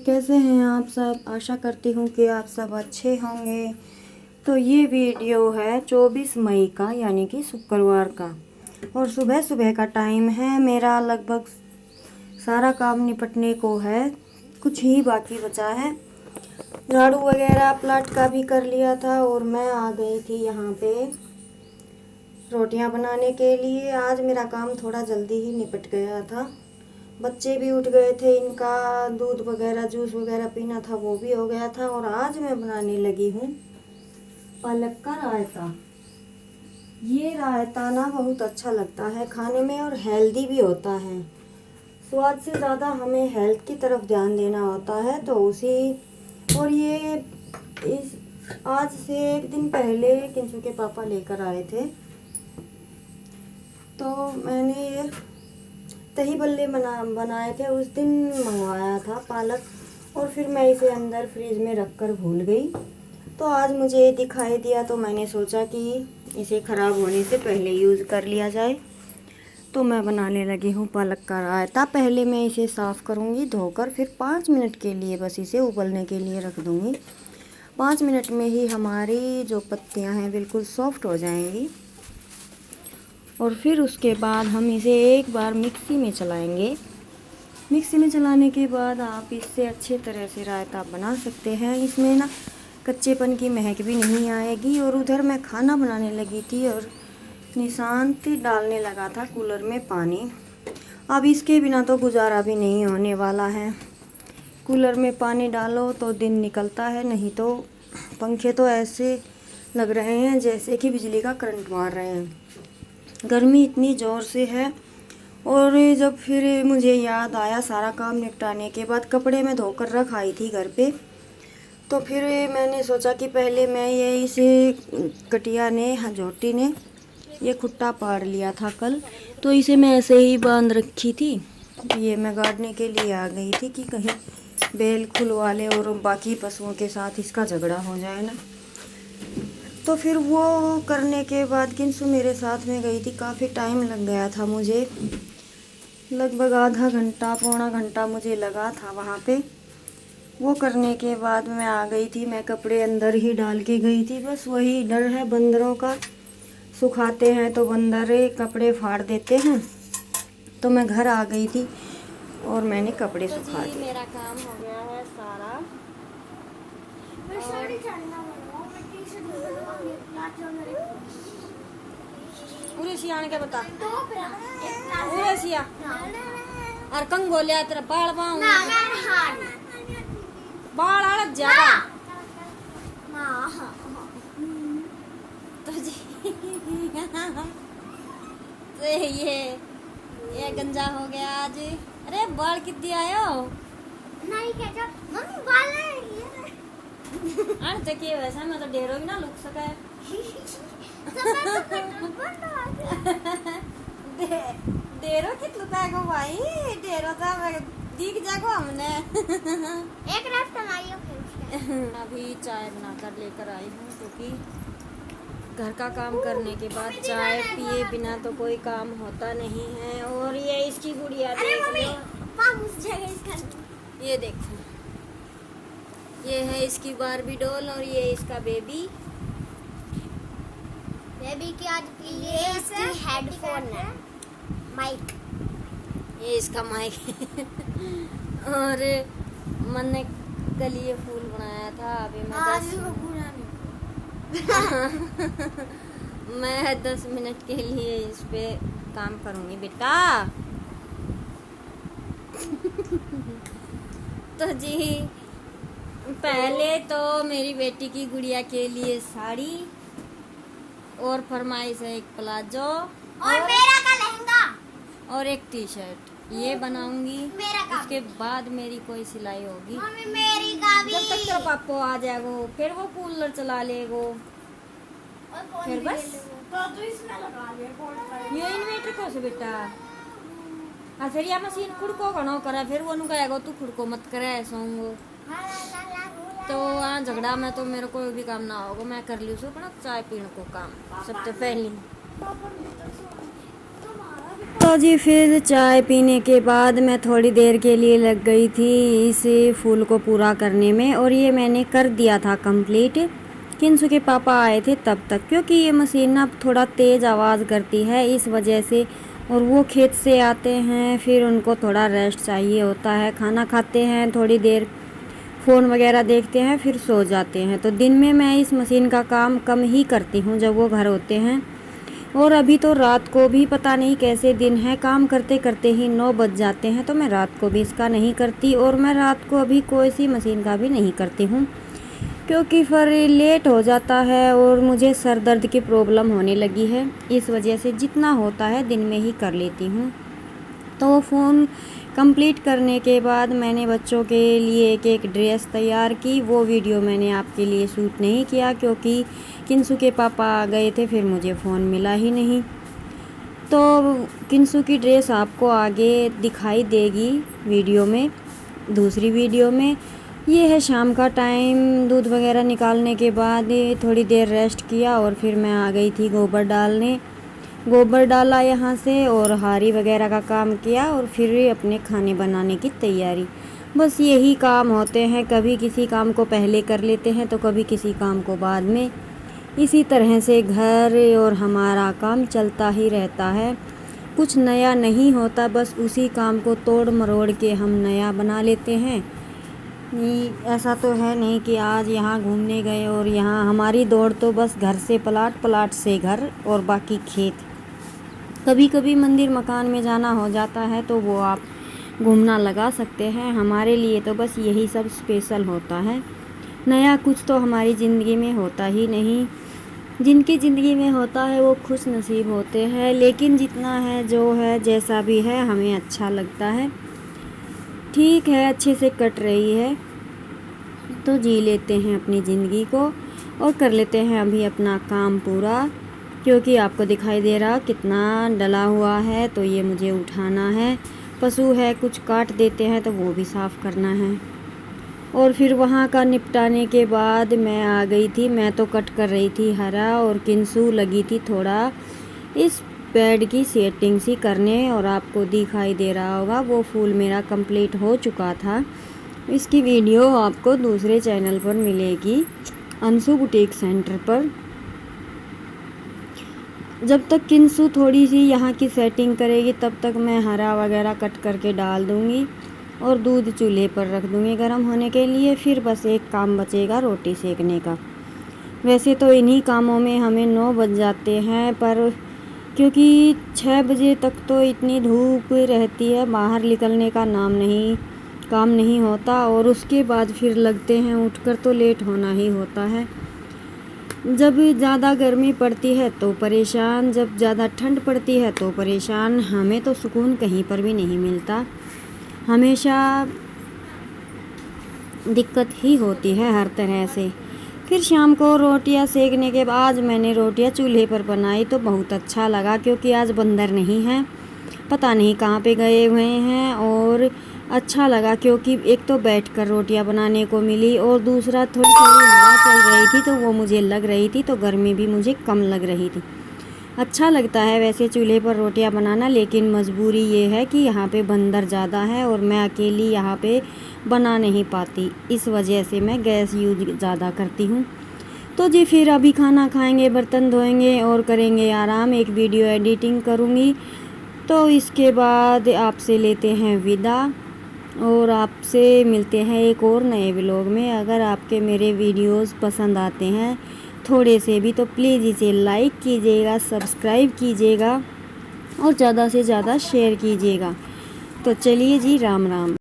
कैसे हैं आप सब। आशा करती हूँ कि आप सब अच्छे होंगे। तो ये वीडियो है 24 मई का, यानी कि शुक्रवार का, और सुबह सुबह का टाइम है। मेरा लगभग सारा काम निपटने को है, कुछ ही बाकी बचा है। झाड़ू वगैरह प्लाट का भी कर लिया था और मैं आ गई थी यहाँ पे रोटियाँ बनाने के लिए। आज मेरा काम थोड़ा जल्दी ही निपट गया था। बच्चे भी उठ गए थे, इनका दूध वगैरह जूस वगैरह पीना था, वो भी हो गया था। और आज मैं बनाने लगी हूँ पालक का रायता। ये रायता ना बहुत अच्छा लगता है खाने में और हेल्दी भी होता है। स्वाद से ज़्यादा हमें हेल्थ की तरफ ध्यान देना होता है, तो उसी और ये इस आज से एक दिन पहले किंचू के पापा लेकर आए थे, तो मैंने ये दही बल्ले बनाए थे। उस दिन मंगवाया था पालक, और फिर मैं इसे अंदर फ्रिज में रख कर भूल गई। तो आज मुझे दिखाई दिया, तो मैंने सोचा कि इसे ख़राब होने से पहले यूज़ कर लिया जाए। तो मैं बनाने लगी हूँ पालक का रायता। पहले मैं इसे साफ़ करूँगी धोकर, फिर 5 मिनट के लिए बस इसे उबलने के लिए रख दूँगी। 5 मिनट में ही हमारी जो पत्तियाँ हैं बिल्कुल सॉफ्ट हो जाएंगी। और फिर उसके बाद हम इसे एक बार मिक्सी में चलाएंगे। मिक्सी में चलाने के बाद आप इससे अच्छे तरह से रायता बना सकते हैं। इसमें ना कच्चेपन की महक भी नहीं आएगी। और उधर मैं खाना बनाने लगी थी और निशांत डालने लगा था कूलर में पानी। अब इसके बिना तो गुजारा भी नहीं होने वाला है। कूलर में पानी डालो तो दिन निकलता है, नहीं तो पंखे तो ऐसे लग रहे हैं जैसे कि बिजली का करंट मार रहे हैं। गर्मी इतनी ज़ोर से है। और जब फिर मुझे याद आया, सारा काम निपटाने के बाद कपड़े मैं धोकर रख आई थी घर पे, तो फिर मैंने सोचा कि पहले मैं ये इसे कटिया ने हजोटी ने ये खुट्टा पाड़ लिया था कल, तो इसे मैं ऐसे ही बांध रखी थी। ये मैं गाड़ने के लिए आ गई थी कि कहीं बैल खुलवा ले और बाकी पशुओं के साथ इसका झगड़ा हो जाए ना। तो फिर वो करने के बाद किंसु मेरे साथ में गई थी। काफ़ी टाइम लग गया था मुझे, लगभग आधा घंटा पौना घंटा मुझे लगा था वहाँ पे। वो करने के बाद मैं आ गई थी। मैं कपड़े अंदर ही डाल के गई थी। बस वही डर है बंदरों का, सुखाते हैं तो बंदर कपड़े फाड़ देते हैं। तो मैं घर आ गई थी और मैंने कपड़े सुखा दिए। मेरा काम हो गया है सारा। आने के बता और कंगोलिया तेरा बाल पाऊं बाल आड़ ज्यादा तो जी तो ये गंजा हो गया आज। अरे बाल कितनी आयो नहीं क्या मम्मी बाल आने चकिए वैसा मैं तो ढेरों भी ना लुक सका डेरो कित लुकाएगो भाई, डेरो तो दिख जाएगो हमने एक रात कमाइयो फिर। अभी चाय बनाकर लेकर आई हूँ, क्योंकि घर का काम करने के बाद चाय पिए बिना तो कोई काम होता नहीं है। और ये इसकी गुड़िया ये देखो, ये है इसकी बारबी डॉल और ये इसका बेबी की आज ये इसकी हेडफोन है, माइक, ये इसका माइक और मैंने कल ये फूल बनाया था। अभी मैं 10 मिनट के लिए इस पे काम करूँगी बेटा। तो जी पहले तो मेरी बेटी की गुड़िया के लिए साड़ी और फरमाइश है एक प्लाजो और मेरा का लहंगा और एक टी शर्ट, ये बनाऊंगी। उसके बाद मेरी कोई सिलाई होगी। मेरी का भी। जब तक तेरा पापा आ जाएगो, फिर वो कूलर चला लेगो, फिर बस तो इसमें लगा ले ये इन्वर्टर को से बेटा। और फिर यह मशीन खुद को घणो करे, फिर वो कहेगा तू खुद को मत करे सोंगो। तो वहाँ झगड़ा में तो मेरे को भी काम ना होगा। मैं कर ली अपना चाय पीने को काम सबसे पहले। तो जी फिर चाय पीने के बाद मैं थोड़ी देर के लिए लग गई थी इस फूल को पूरा करने में, और ये मैंने कर दिया था कंप्लीट। किंसु के पापा आए थे तब तक, क्योंकि ये मशीन ना थोड़ा तेज़ आवाज़ करती है इस वजह से, और वो खेत से आते हैं फिर उनको थोड़ा रेस्ट चाहिए होता है। खाना खाते हैं, थोड़ी देर फ़ोन वगैरह देखते हैं, फिर सो जाते हैं। तो दिन में मैं इस मशीन का काम कम ही करती हूँ जब वो घर होते हैं। और अभी तो रात को भी पता नहीं कैसे दिन है, काम करते करते ही 9 बज जाते हैं, तो मैं रात को भी इसका नहीं करती, और मैं रात को अभी कोई सी मशीन का भी नहीं करती हूँ, क्योंकि फिर लेट हो जाता है और मुझे सर दर्द की प्रॉब्लम होने लगी है। इस वजह से जितना होता है दिन में ही कर लेती हूँ। तो फ़ोन कंप्लीट करने के बाद मैंने बच्चों के लिए एक ड्रेस तैयार की। वो वीडियो मैंने आपके लिए शूट नहीं किया, क्योंकि किंसु के पापा आ गए थे, फिर मुझे फ़ोन मिला ही नहीं। तो किंसु की ड्रेस आपको आगे दिखाई देगी वीडियो में, दूसरी वीडियो में। ये है शाम का टाइम, दूध वगैरह निकालने के बाद थोड़ी देर रेस्ट किया और फिर मैं आ गई थी गोबर डालने। गोबर डाला यहाँ से और हारी वगैरह का काम किया, और फिर अपने खाने बनाने की तैयारी। बस यही काम होते हैं, कभी किसी काम को पहले कर लेते हैं तो कभी किसी काम को बाद में। इसी तरह से घर और हमारा काम चलता ही रहता है, कुछ नया नहीं होता, बस उसी काम को तोड़ मरोड़ के हम नया बना लेते हैं। ऐसा तो है नहीं कि आज यहाँ घूमने गए और यहाँ हमारी दौड़ तो बस घर से प्लाट, प्लाट से घर और बाकी खेत। कभी कभी मंदिर मकान में जाना हो जाता है तो वो आप घूमना लगा सकते हैं। हमारे लिए तो बस यही सब स्पेशल होता है, नया कुछ तो हमारी ज़िंदगी में होता ही नहीं। जिनकी ज़िंदगी में होता है वो खुश नसीब होते हैं, लेकिन जितना है जो है जैसा भी है हमें अच्छा लगता है। ठीक है, अच्छे से कट रही है तो जी लेते हैं अपनी ज़िंदगी को और कर लेते हैं अभी अपना काम पूरा, क्योंकि आपको दिखाई दे रहा कितना डला हुआ है, तो ये मुझे उठाना है। पशु है कुछ काट देते हैं तो वो भी साफ़ करना है। और फिर वहाँ का निपटाने के बाद मैं आ गई थी। मैं तो कट कर रही थी हरा, और किंसु लगी थी थोड़ा इस बेड की सेटिंग सी करने, और आपको दिखाई दे रहा होगा वो फूल मेरा कंप्लीट हो चुका था। इसकी वीडियो आपको दूसरे चैनल पर मिलेगी, अंशु बुटीक सेंटर पर। जब तक किंसु थोड़ी सी यहाँ की सेटिंग करेगी तब तक मैं हरा वगैरह कट करके डाल दूँगी और दूध चूल्हे पर रख दूँगी गर्म होने के लिए। फिर बस एक काम बचेगा रोटी सेकने का। वैसे तो इन्हीं कामों में हमें 9 बज जाते हैं, पर क्योंकि 6 बजे तक तो इतनी धूप रहती है, बाहर निकलने का काम नहीं होता, और उसके बाद फिर लगते हैं उठकर तो लेट होना ही होता है। जब ज़्यादा गर्मी पड़ती है तो परेशान, जब ज़्यादा ठंड पड़ती है तो परेशान। हमें तो सुकून कहीं पर भी नहीं मिलता, हमेशा दिक्कत ही होती है हर तरह से। फिर शाम को रोटियां सेकने के बाद आज मैंने रोटियां चूल्हे पर बनाई तो बहुत अच्छा लगा, क्योंकि आज बंदर नहीं हैं, पता नहीं कहाँ पे गए हुए हैं। और अच्छा लगा क्योंकि एक तो बैठकर रोटियां बनाने को मिली, और दूसरा थोड़ी थोड़ी हवा चल रही थी तो वो मुझे लग रही थी, तो गर्मी भी मुझे कम लग रही थी। अच्छा लगता है वैसे चूल्हे पर रोटियां बनाना, लेकिन मजबूरी ये है कि यहाँ पे बंदर ज़्यादा है और मैं अकेली यहाँ पे बना नहीं पाती, इस वजह से मैं गैस यूज ज़्यादा करती हूँ। तो जी फिर अभी खाना खाएंगे, बर्तन धोएंगे और करेंगे आराम, एक वीडियो एडिटिंग करूँगी। तो इसके बाद आपसे लेते हैं विदा और आपसे मिलते हैं एक और नए व्लॉग में। अगर आपके मेरे वीडियोस पसंद आते हैं थोड़े से भी तो प्लीज़ इसे लाइक कीजिएगा, सब्सक्राइब कीजिएगा और ज़्यादा से ज़्यादा शेयर कीजिएगा। तो चलिए जी, राम राम।